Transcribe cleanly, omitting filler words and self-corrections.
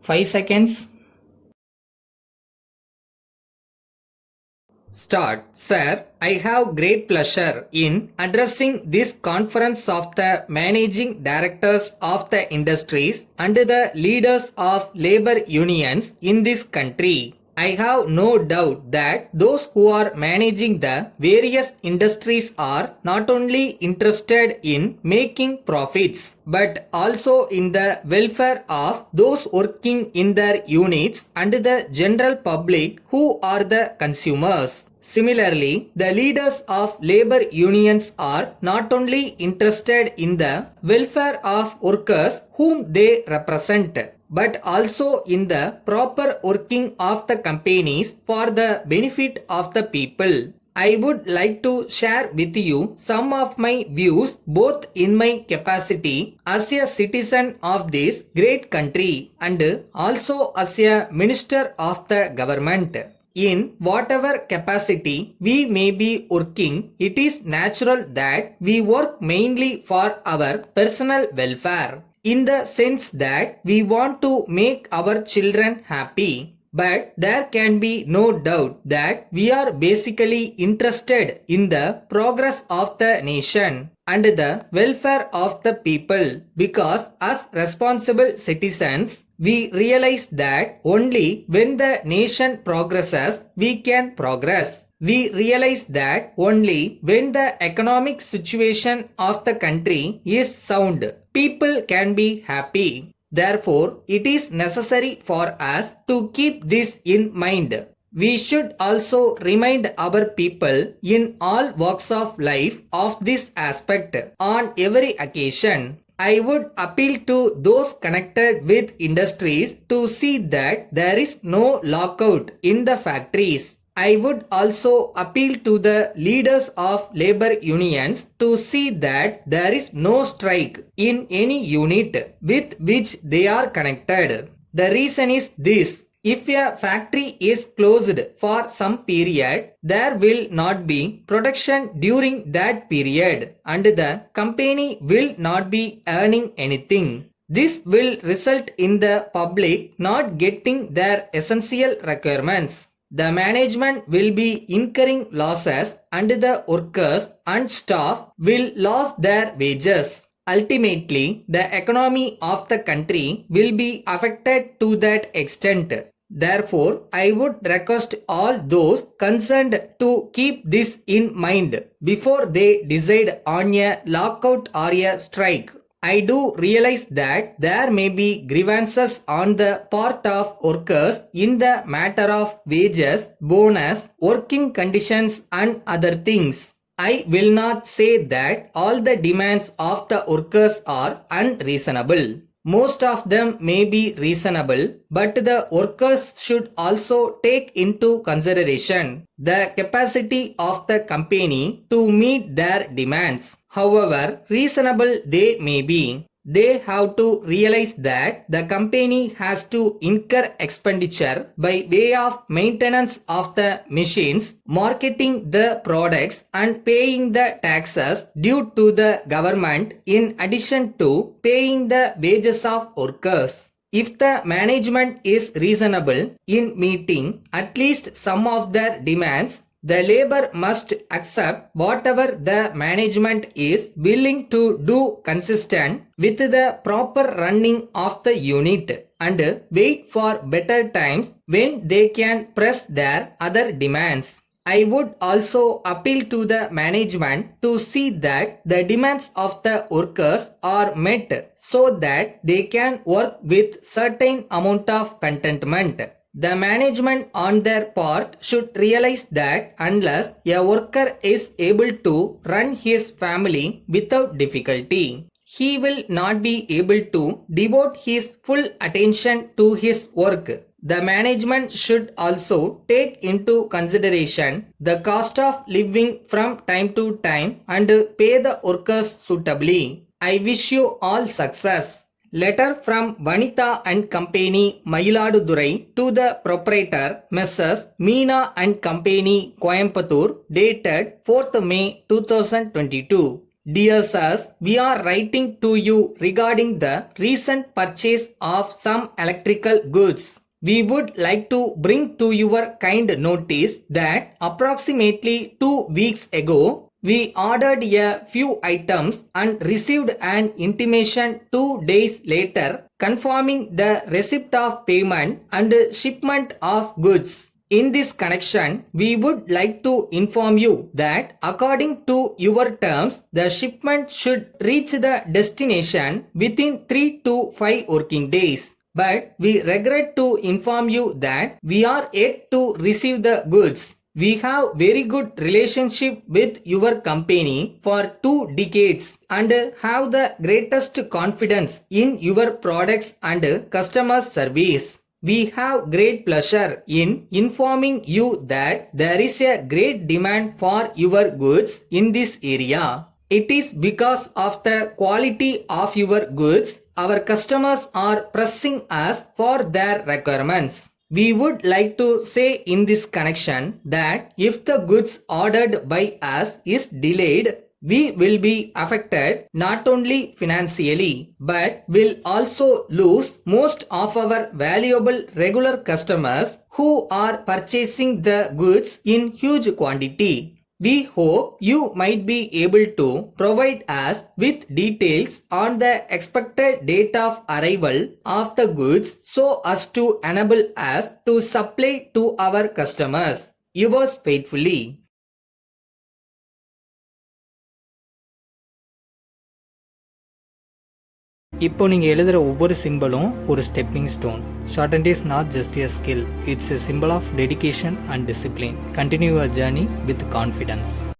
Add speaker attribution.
Speaker 1: 5 seconds. Start. Sir, I have great pleasure in addressing this conference of the managing directors of the industries and the leaders of labor unions in this country. I have no doubt that those who are managing the various industries are not only interested in making profits but also in the welfare of those working in their units and the general public who are the consumers. Similarly, the leaders of labor unions are not only interested in the welfare of workers whom they represent, but also in the proper working of the companies for the benefit of the people. I would like to share with you some of my views both in my capacity as a citizen of this great country and also as a minister of the government. In whatever capacity we may be working, it is natural that we work mainly for our personal welfare, in the sense that we want to make our children happy. But there can be no doubt that we are basically interested in the progress of the nation and the welfare of the people, because as responsible citizens, we realize that only when the nation progresses, we can progress. We realize that only when the economic situation of the country is sound, people can be happy. Therefore, it is necessary for us to keep this in mind. We should also remind our people in all walks of life of this aspect on every occasion. I would appeal to those connected with industries to see that there is no lockout in the factories. I would also appeal to the leaders of labor unions to see that there is no strike in any unit with which they are connected. The reason is this: if a factory is closed for some period, there will not be production during that period and the company will not be earning anything. This will result in the public not getting their essential requirements. The management will be incurring losses and the workers and staff will lose their wages. Ultimately, the economy of the country will be affected to that extent. Therefore, I would request all those concerned to keep this in mind before they decide on a lockout or a strike. I do realize that there may be grievances on the part of workers in the matter of wages, bonus, working conditions and other things. I will not say that all the demands of the workers are unreasonable. Most of them may be reasonable, but the workers should also take into consideration the capacity of the company to meet their demands. However reasonable they may be, they have to realize that the company has to incur expenditure by way of maintenance of the machines, marketing the products and paying the taxes due to the government in addition to paying the wages of workers. If the management is reasonable in meeting at least some of their demands, the labor must accept whatever the management is willing to do consistent with the proper running of the unit and wait for better times when they can press their other demands. I would also appeal to the management to see that the demands of the workers are met so that they can work with certain amount of contentment. The management on their part should realize that unless a worker is able to run his family without difficulty, he will not be able to devote his full attention to his work. The management should also take into consideration the cost of living from time to time and pay the workers suitably. I wish you all success. Letter from Vanitha and Company, Mayiladurai to the proprietor, Messrs. Meena and Company, Coimbatore, dated 4th May 2022. Dear sirs, we are writing to you regarding the recent purchase of some electrical goods. We would like to bring to your kind notice that approximately 2 weeks ago, we ordered a few items and received an intimation 2 days later confirming the receipt of payment and shipment of goods. In this connection, we would like to inform you that according to your terms, the shipment should reach the destination within 3 to 5 working days. But we regret to inform you that we are yet to receive the goods. We have very good relationship with your company for 2 decades and have the greatest confidence in your products and customer service. We have great pleasure in informing you that there is a great demand for your goods in this area. It is because of the quality of your goods our customers are pressing us for their requirements. We would like to say in this connection that if the goods ordered by us is delayed, we will be affected not only financially but will also lose most of our valuable regular customers who are purchasing the goods in huge quantity. We hope you might be able to provide us with details on the expected date of arrival of the goods so as to enable us to supply to our customers. Yours faithfully. இப்போ நீங்கள் எழுதுகிற ஒவ்வொரு சிம்பிளும் ஒரு stepping stone. Short is not just a skill, it's a symbol of dedication and discipline. Continue your journey with confidence.